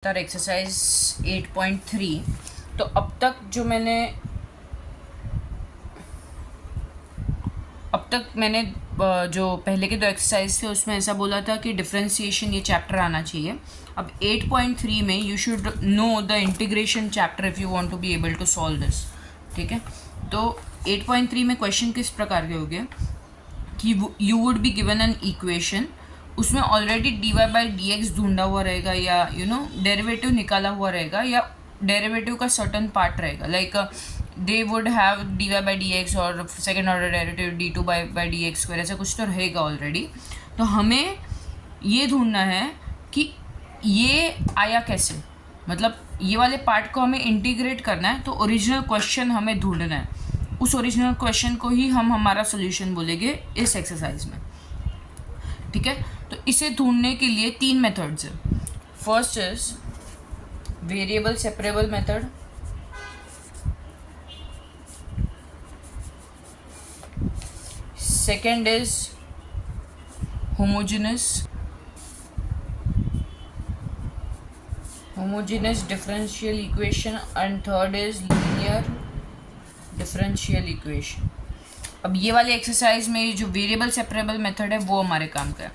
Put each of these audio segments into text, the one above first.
तर एक्सरसाइज 8.3। तो अब तक मैंने जो पहले के दो एक्सरसाइज थे उसमें ऐसा बोला था कि डिफरेंशिएशन ये चैप्टर आना चाहिए। अब 8.3 में you should know the integration chapter if you want to be able to solve this. ठीक है, तो 8.3 में क्वेश्चन किस प्रकार के हो गए कि you would be given an equation, उसमें already D Y by D X ढूंढा हुआ रहेगा या डेरिवेटिव निकाला हुआ रहेगा या डेरिवेटिव का सर्टन पार्ट रहेगा। Like they would have D Y by D x और second order derivative D two by D X square, ऐसा कुछ तो रहेगा ऑलरेडी। तो हमें ये ढूंढना है कि ये आया कैसे, मतलब ये वाले पार्ट को हमें इंटीग्रेट करना है। तो ओरिजिनल क्वेश्चन हमें ढूंढना है, उस ओरिजिनल क्वेश्चन को ही हम हमारा सोल्यूशन बोलेंगे इस एक्सरसाइज में। ठीक है, तो इसे ढूंढने के लिए 3 मेथड्स है। First is variable separable method, second is homogeneous differential equation and third is linear differential equation. अब ये वाले एक्सरसाइज में जो वेरिएबल सेपरेबल मेथड है वो हमारे काम का है।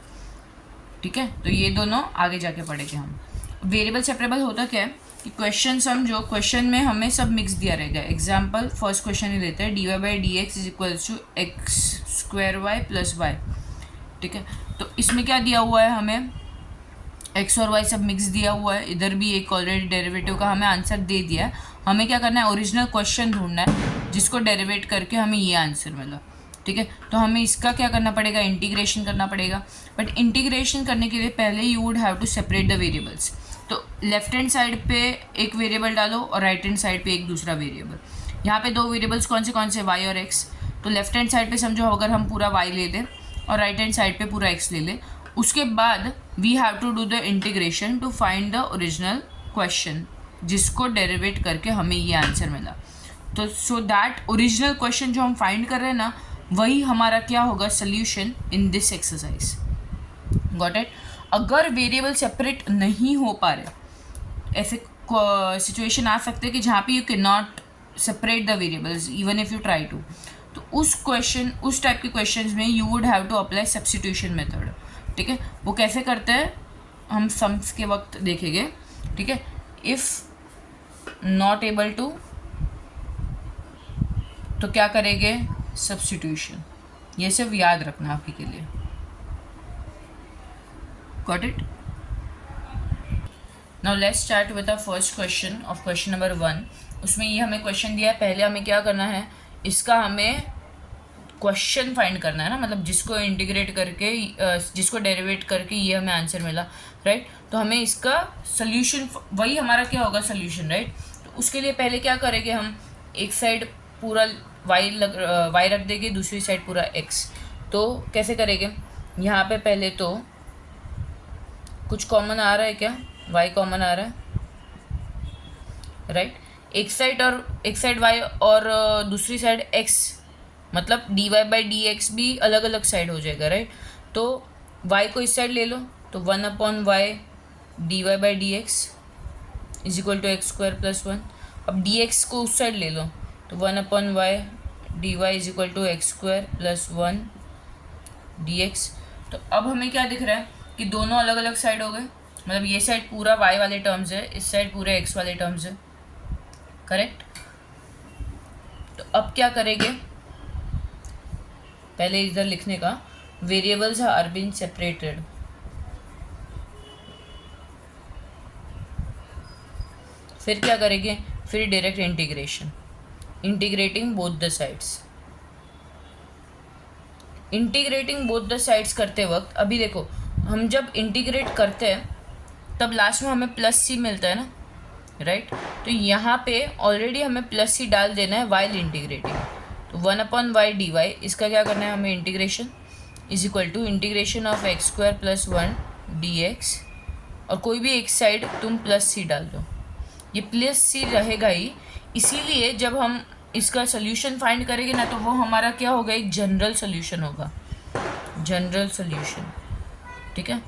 ठीक है, तो ये दोनों आगे जाके पढ़ेंगे हम। वेरिएबल सेपरेबल होता क्या है कि क्वेश्चन समझो, क्वेश्चन में हमें सब मिक्स दिया रहेगा। एग्जाम्पल फर्स्ट क्वेश्चन ही लेते हैं, d Y by D x is equals to x square y plus y. ठीक है, तो इसमें क्या दिया हुआ है, हमें एक्स और वाई सब मिक्स दिया हुआ है, इधर भी एक ऑलरेडी डेरिवेटिव का हमें आंसर दे दिया है। हमें क्या करना है, ओरिजिनल क्वेश्चन ढूंढना है जिसको डेरिवेट करके हमें ये आंसर मिला। ठीक है, तो हमें इसका क्या करना पड़ेगा, इंटीग्रेशन करना पड़ेगा। बट इंटीग्रेशन करने के लिए पहले you would have to separate the variables. तो लेफ्ट हैंड साइड पे एक वेरिएबल डालो और राइट हैंड साइड पे एक दूसरा वेरिएबल। यहाँ पे दो वेरिएबल्स कौन से वाई और एक्स। तो लेफ्ट हैंड साइड पे समझो अगर हम पूरा वाई ले लें और राइट हैंड साइड पे पूरा एक्स ले लें, उसके बाद we have to do the integration to find the original question जिसको डेरिवेट करके हमें ये आंसर मिला। तो सो दैट ओरिजिनल क्वेश्चन जो हम फाइंड कर रहे हैं ना, वही हमारा क्या होगा, solution in this exercise. Got it. अगर वेरिएबल सेपरेट नहीं हो पा रहे, ऐसे सिचुएशन आ सकते हैं कि जहाँ पे you can not separate the variables even if you try to, तो उस टाइप के क्वेश्चन में you would have to apply substitution method. ठीक है, वो कैसे करते हैं हम सम्स के वक्त देखेंगे। ठीक है, इफ़ नॉट एबल टू तो क्या करेंगे, सब्स्टिट्यूशन। ये सिर्फ याद रखना आपके के लिए। Got it. Now let's start with the first question of question number 1। उसमें ये हमें क्वेश्चन दिया है, पहले हमें क्या करना है, इसका हमें क्वेश्चन फाइंड करना है ना, मतलब जिसको इंटीग्रेट करके जिसको डेरिवेट करके ये हमें आंसर मिला, राइट। तो हमें इसका सोल्यूशन, वही हमारा क्या होगा, सोल्यूशन, राइट। तो उसके लिए पहले क्या करेंगे, हम एक साइड पूरा वाई रख देंगे, दूसरी साइड पूरा एक्स। तो कैसे करेंगे, यहाँ पे पहले तो कुछ कॉमन आ रहा है क्या, वाई कॉमन आ रहा है, राइट। एक साइड वाई और दूसरी साइड एक्स, मतलब d Y by D x भी अलग अलग साइड हो जाएगा, राइट। तो y को इस साइड ले लो, तो 1/y d Y by D x is equal to x square plus 1। अब डी एक्स को उस साइड ले लो, तो 1/y d Y is equal to x square plus 1 d x. तो अब हमें क्या दिख रहा है कि दोनों अलग अलग साइड हो गए, मतलब ये साइड पूरा y वाले टर्म्स है, इस साइड पूरे x वाले टर्म्स है, करेक्ट। तो अब क्या करेंगे, पहले इधर लिखने का, वेरिएबल्स आर बीन सेपरेटेड। फिर क्या करेंगे, फिर direct integration, integrating both the sides. Integrating both the sides करते वक्त, अभी देखो हम जब इंटीग्रेट करते हैं तब लास्ट में हमें प्लस सी मिलता है ना, राइट। तो यहाँ पे ऑलरेडी हमें प्लस सी डाल देना है वाइल इंटीग्रेटिंग। तो 1/y डी वाई, इसका क्या करना है हमें, integration is equal to integration of x square plus 1 d x, और कोई भी एक साइड तुम प्लस सी डाल दो, ये प्लस सी रहेगा ही। इसीलिए जब हम इसका सोल्यूशन फाइंड करेंगे ना, तो वो हमारा क्या होगा, एक जनरल सोल्यूशन होगा, जनरल सोल्यूशन। ठीक है,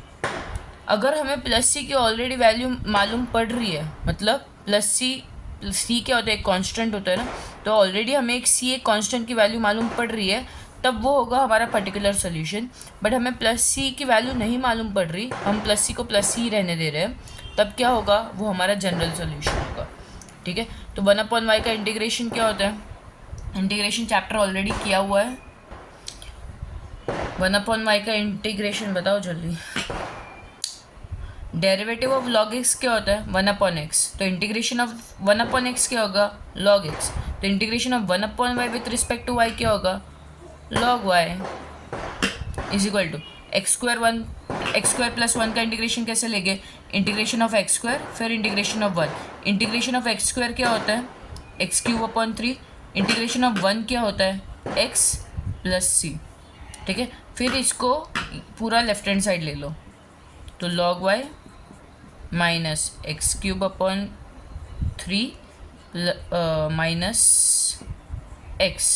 अगर हमें प्लस सी की ऑलरेडी वैल्यू मालूम पड़ रही है, मतलब प्लस सी क्या होता है, एक कांस्टेंट होता है ना, तो ऑलरेडी हमें एक कांस्टेंट की वैल्यू मालूम पड़ रही है, तब वो होगा हमारा पर्टिकुलर सोल्यूशन। बट हमें प्लस सी की वैल्यू नहीं मालूम पड़ रही, हम प्लस सी को प्लस सी रहने दे रहे हैं, तब क्या होगा, वो हमारा जनरल सोल्यूशन होगा। ठीक है, तो 1/y का इंटीग्रेशन क्या होता है, इंटीग्रेशन चैप्टर ऑलरेडी किया हुआ है। 1/y का इंटीग्रेशन बताओ जल्दी। डेरिवेटिव ऑफ log x क्या होता है, 1/x, तो इंटीग्रेशन ऑफ 1/x क्या होगा, log x, तो integration of 1/y with respect to y क्या होगा, log y is equal to x square plus 1 का इंटीग्रेशन कैसे लेंगे, इंटीग्रेशन ऑफ x स्क्वायर फिर integration of 1, integration of x square क्या होता है, x³ 3, इंटीग्रेशन ऑफ 1 क्या होता है, x प्लस सी। ठीक है, फिर इसको पूरा लेफ्ट हैंड साइड ले लो, तो log y minus x³ minus x,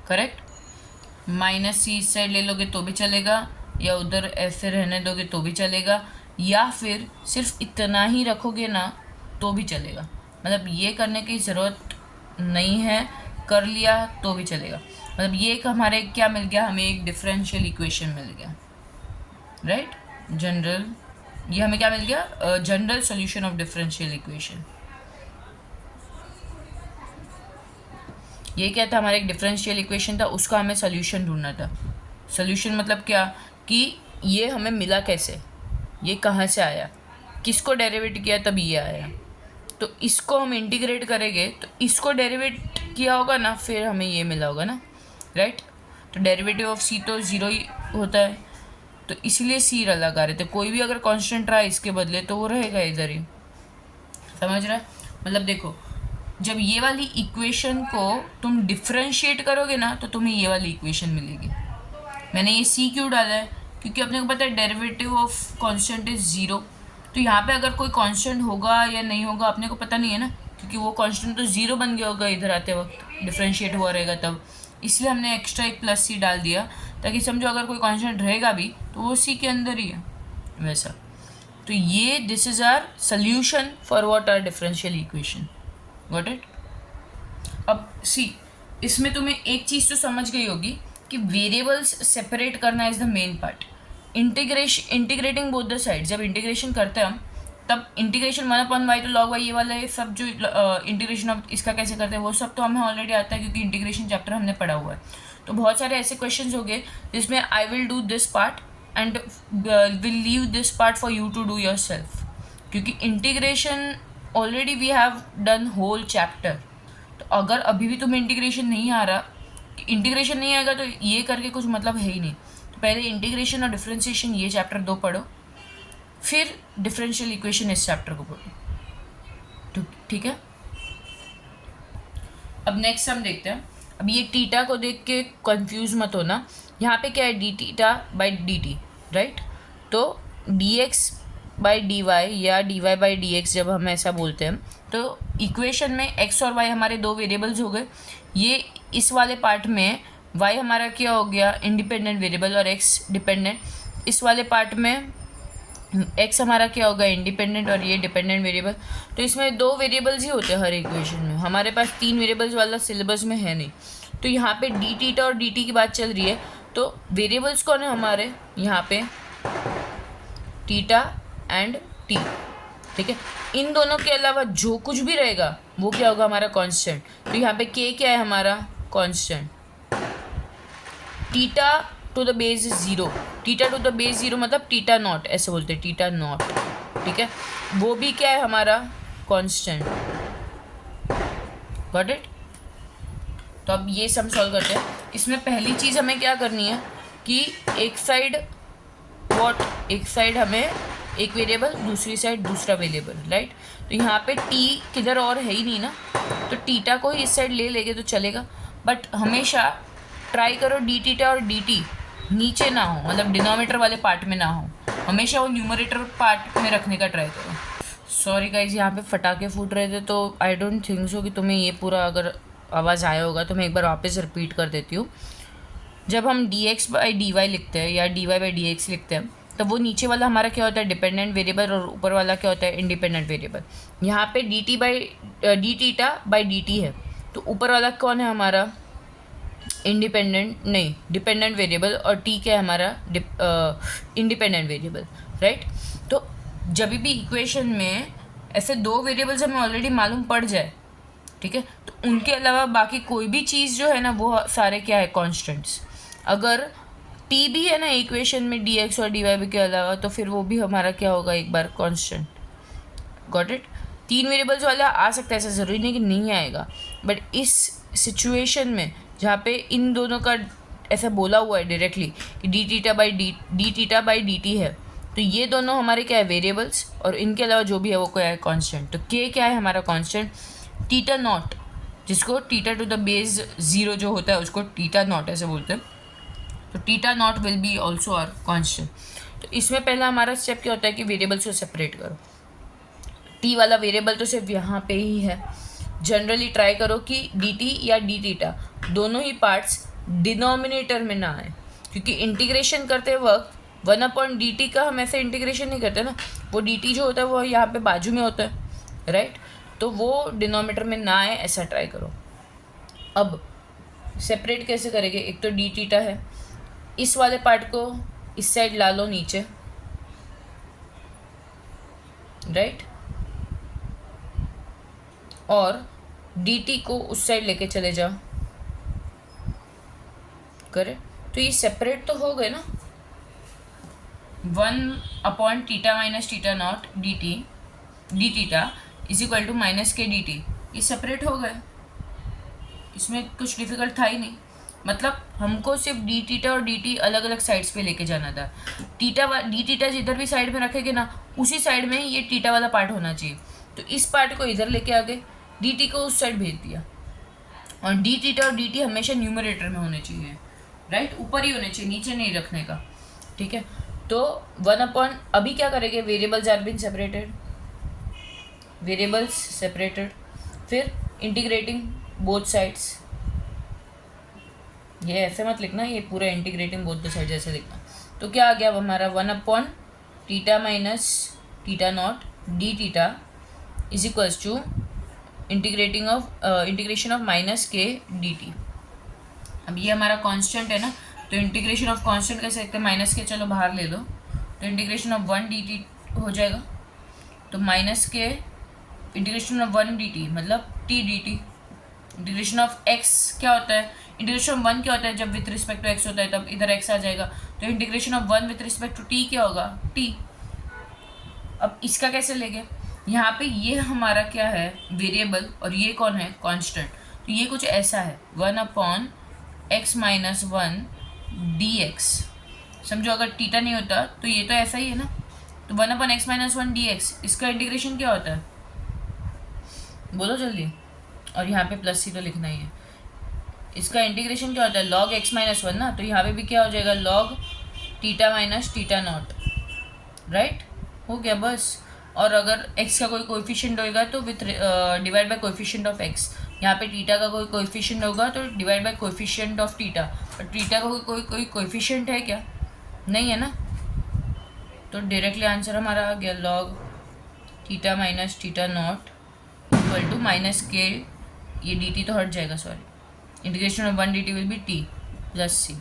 correct. Minus C इस साइड ले लोगे तो भी चलेगा, या उधर ऐसे रहने दोगे तो भी चलेगा, या फिर सिर्फ इतना ही रखोगे ना तो भी चलेगा, मतलब ये करने की ज़रूरत नहीं है, कर लिया तो भी चलेगा। मतलब ये एक हमारे क्या मिल गया, हमें एक डिफरेंशियल इक्वेशन मिल गया, राइट, जनरल, ये हमें क्या मिल गया, general solution of differential equation. ये क्या था, हमारा एक डिफरेंशियल इक्वेशन था, उसका हमें सोल्यूशन ढूंढना था। सोल्यूशन मतलब क्या, कि ये हमें मिला कैसे, ये कहाँ से आया, किसको डेरिवेट किया तब ये आया, तो इसको हम इंटीग्रेट करेंगे तो इसको डेरिवेट किया होगा ना, फिर हमें ये मिला होगा ना, राइट। तो डेरिवेटिव ऑफ सी तो 0 ही होता है, तो इसलिए सी लगा रहे थे, कोई भी अगर कांस्टेंट रहा इसके बदले तो वो रहेगा इधर ही, समझ रहा है। मतलब देखो, जब ये वाली इक्वेशन को तुम डिफ्रेंशिएट करोगे ना तो तुम्हें ये वाली इक्वेशन मिलेगी। मैंने ये सी क्यों डाला है, क्योंकि अपने को पता है डेरिवेटिव ऑफ कांस्टेंट इज 0, तो यहाँ पे अगर कोई कांस्टेंट होगा या नहीं होगा अपने को पता नहीं है ना, क्योंकि वो कांस्टेंट तो 0 बन गया होगा इधर आते वक्त, डिफ्रेंशिएट हुआ रहेगा तब, इसलिए हमने एक्स्ट्रा एक प्लस सी डाल दिया, ताकि समझो अगर कोई कांस्टेंट रहेगा भी तो वो सी के अंदर ही है वैसा। तो ये this is our solution for what are differential equation, got it. अब सी, इसमें तुम्हें एक चीज़ तो समझ गई होगी कि वेरिएबल्स सेपरेट करना is the main part. Integrating both the side, जब इंटीग्रेशन करते हैं हम, तब इंटीग्रेशन 1/y तो log y, ये वाला, ये सब जो इंटीग्रेशन ऑफ इसका कैसे करते हैं वो सब तो हमें ऑलरेडी आता है, क्योंकि इंटीग्रेशन चैप्टर हमने पढ़ा हुआ है। तो बहुत सारे ऐसे क्वेश्चंस हो गए जिसमें I will do this part and will leave this part for you to do yourself, क्योंकि integration already we have done whole chapter. तो अगर अभी भी तुम्हें इंटीग्रेशन नहीं आ रहा, इंटीग्रेशन नहीं आएगा तो ये करके कुछ मतलब है ही नहीं। तो पहले इंटीग्रेशन और डिफरेंशिएशन ये चैप्टर 2 पढ़ो, फिर डिफरेंशियल इक्वेशन इस चैप्टर को पढ़ो, ठीक है। अब नेक्स्ट हम देखते हैं। अब ये टीटा को देख के कंफ्यूज मत होना, यहाँ पे क्या है, D theta by D T, right. तो D x by D Y या D Y by D X जब हम ऐसा बोलते हैं, तो इक्वेशन में एक्स और वाई हमारे दो वेरिएबल्स हो गए। ये इस वाले पार्ट में वाई हमारा क्या हो गया, इंडिपेंडेंट वेरिएबल, और एक्स डिपेंडेंट। इस वाले पार्ट में एक्स हमारा क्या होगा, इंडिपेंडेंट, और ये डिपेंडेंट वेरिएबल। तो इसमें दो वेरिएबल्स ही होते हैं हर इक्वेशन में, हमारे पास 3 वेरिएबल्स वाला सिलेबस में है नहीं। तो यहाँ पे डी टीटा और डी टी की बात चल रही है, तो वेरिएबल्स कौन है हमारे यहाँ पे, टीटा एंड टी, ठीक है। इन दोनों के अलावा जो कुछ भी रहेगा वो क्या होगा, हमारा कांस्टेंट। तो यहाँ पे के क्या है हमारा, constant. Theta to the base 0, theta to the base 0 मतलब टीटा नॉट, ऐसे बोलते हैं, टीटा नॉट, ठीक है। वो भी क्या है हमारा, कांस्टेंट, गॉट इट। तो अब ये सम सॉल्व करते हैं। इसमें पहली चीज़ हमें क्या करनी है कि एक साइड एक साइड हमें एक वेरिएबल, दूसरी साइड दूसरा वेरिएबल, राइट। तो यहाँ पे टी किधर और है ही नहीं ना, तो टीटा को ही इस साइड ले लेंगे तो चलेगा। बट हमेशा ट्राई करो डी टीटा और डी टी नीचे ना हो, मतलब डिनोमिनेटर वाले पार्ट में ना हो, हमेशा वो न्यूमरेटर पार्ट में रखने का ट्राई करो। सॉरी गाइज, यहाँ पे फटाके फूट रहे थे, तो आई डोंट थिंक सो कि तुम्हें ये पूरा अगर आवाज़ आया होगा, तो मैं एक बार वापस रिपीट कर देती हूँ। जब हम d x by D y लिखते हैं या D Y by D x लिखते हैं, तो वो नीचे वाला हमारा क्या होता है, डिपेंडेंट वेरिएबल, और ऊपर वाला क्या होता है, इंडिपेंडेंट वेरिएबल। यहाँ पे D theta by D T है, तो ऊपर वाला कौन है हमारा, इंडिपेंडेंट नहीं डिपेंडेंट वेरिएबल, और टी क्या है हमारा, इंडिपेंडेंट वेरिएबल, राइट। तो जब भी इक्वेशन में ऐसे दो वेरिएबल्स हमें ऑलरेडी मालूम पड़ जाए, ठीक है, तो उनके अलावा बाकी कोई भी चीज़ जो है ना वो सारे क्या है, कॉन्स्टेंट्स। अगर टी भी है ना इक्वेशन में डी एक्स और डी वाई के अलावा, तो फिर वो भी हमारा क्या होगा, एक बार कॉन्स्टेंट। Got it. 3 वेरिएबल्स वाला आ सकता है, ऐसा ज़रूरी नहीं कि नहीं आएगा, बट इस सिचुएशन में जहाँ पे इन दोनों का ऐसा बोला हुआ है डायरेक्टली कि D theta by D T है, तो ये दोनों हमारे क्या है, वेरिएबल्स, और इनके अलावा जो भी है वो क्या है, कांस्टेंट। तो के क्या है हमारा कांस्टेंट, टीटा नॉट, जिसको टीटा टू द बेस 0 जो होता है उसको टीटा नॉट ऐसे बोलते हैं। तो theta naught will be also are constant. तो इसमें पहला हमारा स्टेप क्या होता है कि वेरिएबल्स को सेपरेट करो। टी वाला वेरिएबल तो सिर्फ यहाँ पे ही है। जनरली ट्राई करो कि डी टी या डी टीटा दोनों ही पार्ट्स डिनोमिनेटर में ना आए, क्योंकि इंटीग्रेशन करते वक्त 1/dt का हम ऐसे इंटीग्रेशन नहीं करते ना, वो dt जो होता है वो यहाँ पे बाजू में होता है, राइट। तो वो डिनोमिनेटर में ना आए, ऐसा ट्राई करो। अब सेपरेट कैसे करेंगे, एक तो डी टीटा है, इस वाले पार्ट को इस साइड ला लो नीचे, राइट, और dt को उस साइड लेके चले जाओ, करे तो ये सेपरेट तो हो गए ना। 1/θ minus theta naught D theta is equal to minus K D T, ये सेपरेट हो गए, इसमें कुछ डिफिकल्ट था ही नहीं। मतलब हमको सिर्फ डी टीटा और डी टी अलग अलग साइड्स पे लेके जाना था। डी टीटा जिधर भी साइड में रखेंगे ना, उसी साइड में ये टीटा वाला पार्ट होना चाहिए। तो इस पार्ट को इधर लेके आ गए, डी टी को उस साइड भेज दिया, और डी टीटा और डी टी हमेशा न्यूमरेटर में होने चाहिए, राइट, ऊपर ही होने चाहिए, नीचे नहीं रखने का, ठीक है। तो अभी क्या करेंगे, variables are been separated, variables separated, फिर इंटीग्रेटिंग बोथ साइड्स, ये ऐसे मत लिखना, ये पूरा इंटीग्रेटिंग बोथ द साइड जैसे लिखना। तो क्या आ गया हमारा 1/θ minus theta naught D theta is equals to integration of minus K D T. अब ये हमारा कांस्टेंट है ना, तो इंटीग्रेशन ऑफ कांस्टेंट कैसे लिखते हैं, माइनस के चलो बाहर ले लो, तो इंटीग्रेशन ऑफ 1 डी टी हो जाएगा, तो माइनस के इंटीग्रेशन ऑफ 1 डी टी मतलब T D T. Integration of x क्या होता है, इंटीग्रेशन ऑफ 1 क्या होता है, जब विथ रिस्पेक्ट टू एक्स होता है तब इधर एक्स आ जाएगा, तो integration of 1 with respect to t क्या होगा, टी। अब इसका कैसे लेंगे, यहाँ पे ये हमारा क्या है, वेरिएबल, और ये कौन है, कांस्टेंट। तो ये कुछ ऐसा है 1/x माइनस 1 डी एक्स, समझो अगर टीटा नहीं होता तो ये तो ऐसा ही है ना। तो 1/x माइनस 1 डी एक्स, इसका इंटीग्रेशन क्या होता है, बोलो जल्दी, और यहाँ पे प्लस सी तो लिखना ही है। इसका इंटीग्रेशन क्या होता है, log x माइनस 1 ना, तो यहाँ पे भी क्या हो जाएगा, log theta minus theta not, right, हो गया बस। और अगर x का कोई कोएफिशिएंट होगा तो with divide by coefficient of x, यहाँ पे थीटा का कोई कोएफिशिएंट होगा तो divide by coefficient of theta, और थीटा का कोई कोएफिशिएंट है क्या, नहीं है ना, तो डायरेक्टली आंसर हमारा आ गया log theta minus theta not equal to minus k, ये डी टी तो हट जाएगा, sorry, integration of 1 d t will be t plus c.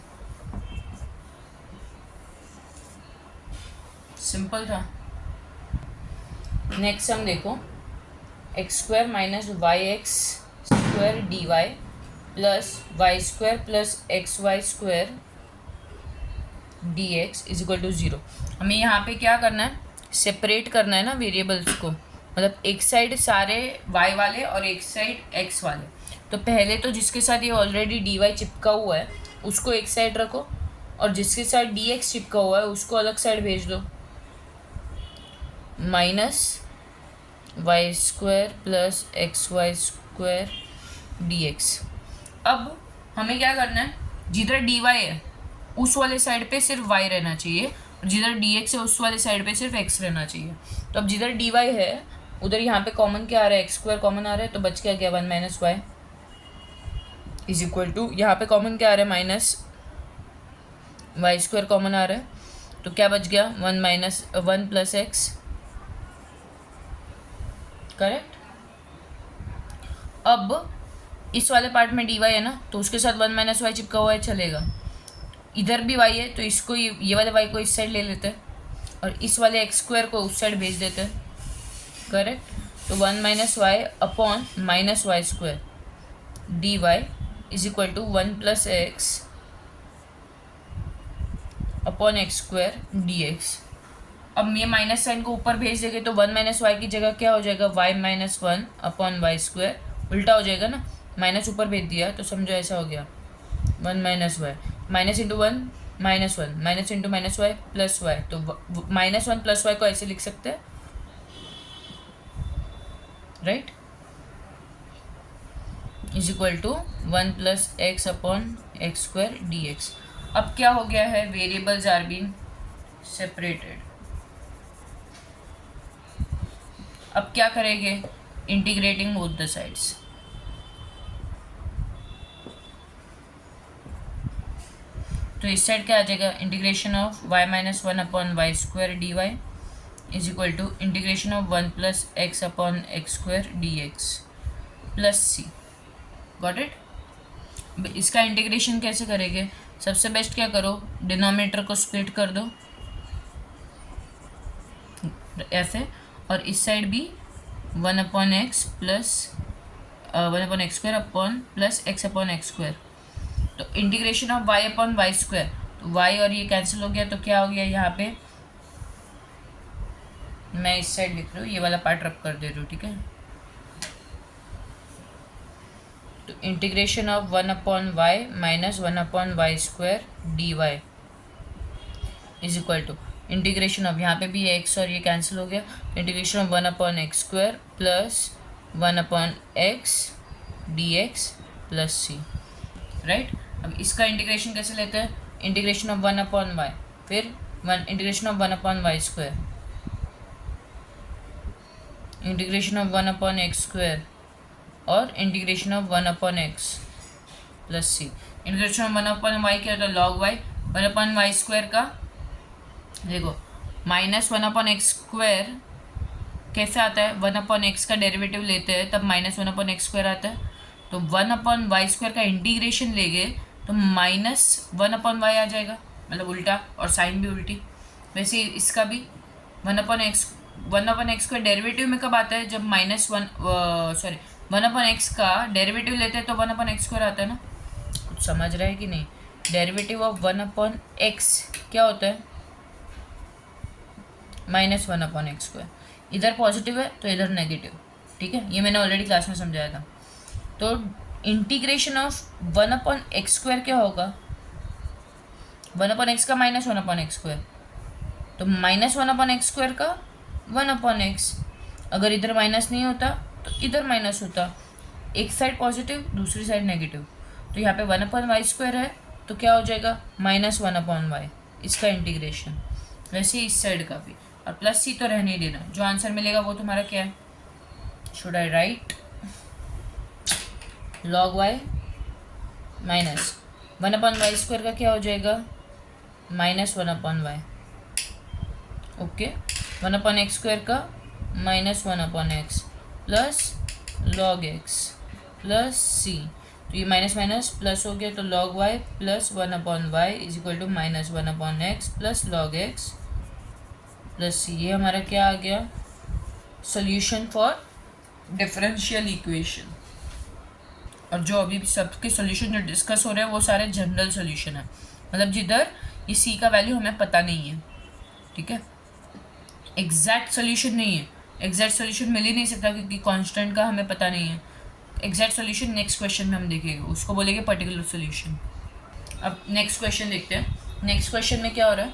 Simple था। नेक्स्ट हम देखो, x² minus y x square d y plus y square plus x y square d x is equal to 0। हमें यहाँ पे क्या करना है, separate करना है ना वेरिएबल्स को, मतलब एक साइड सारे y वाले और एक साइड x वाले। तो पहले तो जिसके साथ ये ऑलरेडी डी वाई चिपका हुआ है उसको एक साइड रखो, और जिसके साथ डी एक्स चिपका हुआ है उसको अलग साइड भेज दो, minus y square plus x y square d x. अब हमें क्या करना है, जिधर डी वाई है उस वाले साइड पे सिर्फ y रहना चाहिए, और जिधर डी एक्स है उस वाले साइड पे सिर्फ x रहना चाहिए। तो अब जिधर डी वाई है उधर यहाँ पे कॉमन क्या आ रहा है, एक्स स्क्वायर कॉमन आ रहा है, तो बच क्या गया 1 minus y is equal to, यहाँ पे कॉमन क्या आ रहा है, माइनस वाई स्क्वायर कॉमन आ रहा है, तो क्या बच गया, 1 + x, करेक्ट। अब इस वाले पार्ट में dy है ना, तो उसके साथ 1 - y चिपका हुआ है, चलेगा। इधर भी y है तो इसको ये वाले y को इस साइड ले लेते हैं और इस वाले x² को उस साइड भेज देते हैं, करेक्ट। तो 1 - y upon -y² dy is equal to 1 + x upon x² dx। अब ये माइनस साइन को ऊपर भेज देंगे तो 1 - y की जगह क्या हो जाएगा, y - 1 अपॉन y², उल्टा हो जाएगा ना, माइनस ऊपर भेज दिया तो समझो ऐसा हो गया 1 - y, minus into 1 -1, minus into -y plus y, तो -1 + y को ऐसे लिख सकते हैं, right, is equal to 1 + x upon x² dx। अब क्या हो गया है, वेरिएबल्स आर बीन सेपरेटेड। अब क्या करेंगे, इंटीग्रेटिंग बोथ द साइड्स। तो इस साइड क्या आ जाएगा, integration of y - 1 upon y² dy is equal to integration of 1 + x upon x² dx plus c। Got it. इसका इंटीग्रेशन कैसे करेंगे, सबसे बेस्ट क्या करो, डिनोमिनेटर को स्प्लिट कर दो ऐसे, और इस साइड भी 1/x plus 1/x² upon plus x/x²। तो integration of y upon y², तो y और ये कैंसिल हो गया, तो क्या हो गया यहाँ पे, मैं इस साइड लिख रही हूँ, ये वाला पार्ट रब कर दे रही हूँ, ठीक है। तो integration of 1/y minus 1/y² dy is equal to integration of, यहाँ पे भी x और ये कैंसिल हो गया, integration of 1/x² plus 1/x dx plus c, right. अब इसका इंटीग्रेशन कैसे लेते हैं, इंटीग्रेशन ऑफ 1/y, फिर integration of 1/y², integration of 1/x² और integration of 1/x plus c। Integration of 1/y क्या होता है, log y, 1/y² का देखो माइनस 1/x² कैसे आता है, 1/x का डेरिवेटिव लेते हैं तब -1/x² आता है, तो 1/y² का इंटीग्रेशन लेंगे तो -1/y आ जाएगा, मतलब उल्टा, और साइन भी उल्टी। वैसे इसका भी 1/x का डेरिवेटिव में कब आता है, जब -1/x का डेरिवेटिव लेते हैं तो 1/x² आता है ना, कुछ समझ रहा है कि नहीं। डेरिवेटिव ऑफ 1/x क्या होता है, -1/x², इधर पॉजिटिव है तो इधर नेगेटिव, ठीक है, ये मैंने ऑलरेडी क्लास में समझाया था। तो इंटीग्रेशन ऑफ 1/x² क्या होगा, 1/x का -1/x², तो -1/x² का 1/x, अगर इधर माइनस नहीं होता तो इधर माइनस होता, एक साइड पॉजिटिव दूसरी साइड नेगेटिव, तो यहाँ पे 1/y² है तो क्या हो जाएगा -1/y, इसका इंटीग्रेशन। वैसे इस साइड का भी, और प्लस c तो रहने ही देना, जो आंसर मिलेगा वो तुम्हारा क्या है, should I right log y minus 1/y² का क्या हो जाएगा -1/y, ओके, 1/x² का -1/x plus log x plus c, तो ये माइनस माइनस प्लस हो गया, तो log y plus 1/y is equal to -1/x plus log x plus c। ये हमारा क्या आ गया, सॉल्यूशन फॉर डिफरेंशियल इक्वेशन। और जो अभी सबके सॉल्यूशन जो डिस्कस हो रहे हैं वो सारे जनरल सॉल्यूशन है, मतलब जिधर ये सी का वैल्यू हमें पता नहीं है, ठीक है, एग्जैक्ट सॉल्यूशन नहीं है, एग्जैक्ट सॉल्यूशन मिल ही नहीं सकता क्योंकि कांस्टेंट का हमें पता नहीं है। एग्जैक्ट सॉल्यूशन नेक्स्ट क्वेश्चन में हम देखेंगे, उसको बोलेंगे पर्टिकुलर सॉल्यूशन। अब नेक्स्ट क्वेश्चन देखते हैं। नेक्स्ट क्वेश्चन में क्या हो रहा है,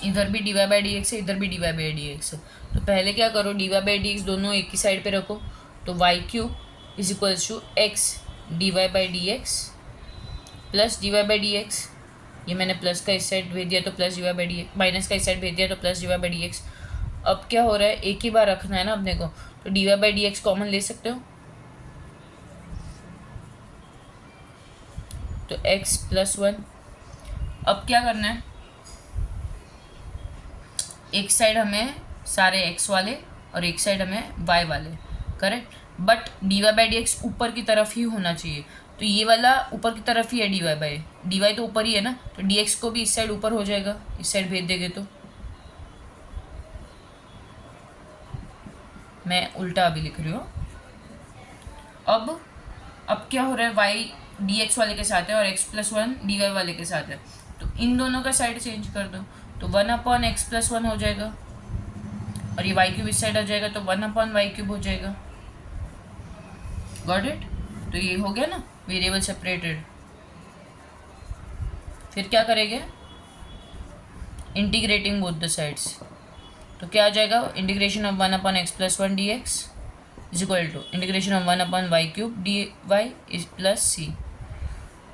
इधर भी dy/dx है, इधर भी dy/dx है, तो पहले क्या करो, dy/dx दोनों एक ही साइड पे रखो, तो y³ is equals to x dy/dx plus dy/dx, ये मैंने प्लस का इस साइड भेज दिया तो प्लस dy/dx, माइनस का इस साइड भेज दिया तो प्लस dy/dx। अब क्या हो रहा है, एक ही बार रखना है ना अपने को, तो dy/dx कॉमन ले सकते हो, तो x + 1। अब क्या करना है, एक साइड हमें सारे x वाले और एक साइड हमें y वाले, correct. But dy by D x ऊपर की तरफ ही होना चाहिए, तो ये वाला ऊपर की तरफ ही है dy बाई तो ऊपर ही है ना, तो dx को भी इस साइड ऊपर हो जाएगा, इस साइड भेज देंगे तो मैं उल्टा अभी लिख रही हूँ। अब क्या हो रहा है, y dx वाले के साथ है और x प्लस वन डी वाले के साथ है, तो इन दोनों का साइड चेंज कर दो, तो 1/x प्लस वन हो जाएगा और ये y क्यूब इस साइड आ जाएगा, तो 1/y क्यूब हो जाएगा। Got it. तो ये हो गया ना वेरिएबल सेपरेटेड। फिर क्या करेंगे, इंटीग्रेटिंग बोथ द साइड्स, तो क्या आ जाएगा, integration of 1/x plus one D x is equal to integration of 1/y cube D Y is plus C.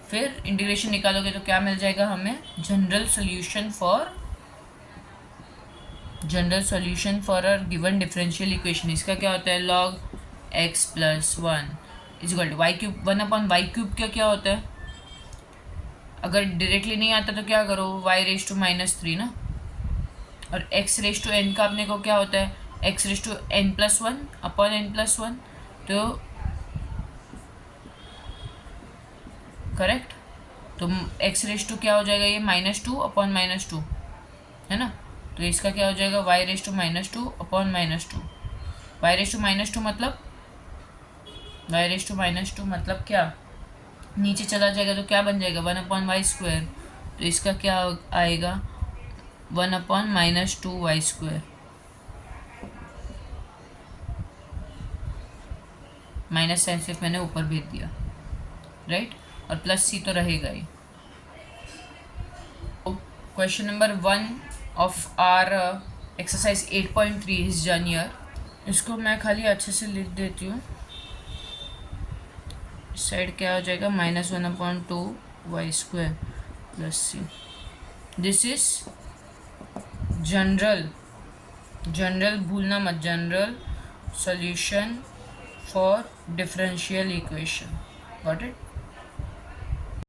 फिर इंटीग्रेशन निकालोगे तो क्या मिल जाएगा हमें, general solution for a given differential equation. इसका क्या होता है, log x plus one is equal to Y cube 1/y cube का क्या होता है, अगर डायरेक्टली नहीं आता तो क्या करो, y रेज टू -3 ना, और x रेज टू n का अपने को क्या होता है, x raise to n plus one upon n plus one, तो करेक्ट, तो x रेज टू क्या हो जाएगा, ये -2 अपॉन -2 है ना, तो इसका क्या हो जाएगा, y raise to -2 upon -2, y raise to -2 मतलब क्या, नीचे चला जाएगा तो क्या बन जाएगा 1/y स्क्वायर, तो इसका क्या आएगा 1/-2y स्क्वायर, माइनस साइन सिर्फ मैंने ऊपर भेज दिया, राइट, और प्लस सी तो रहेगा ही। Question number 1 of our exercise 8.3 is done here. इसको मैं खाली अच्छे से लिख देती हूँ। साइड क्या हो जाएगा, -1/2y square plus c. This is general भूलना मत, general solution for differential equation. Got it.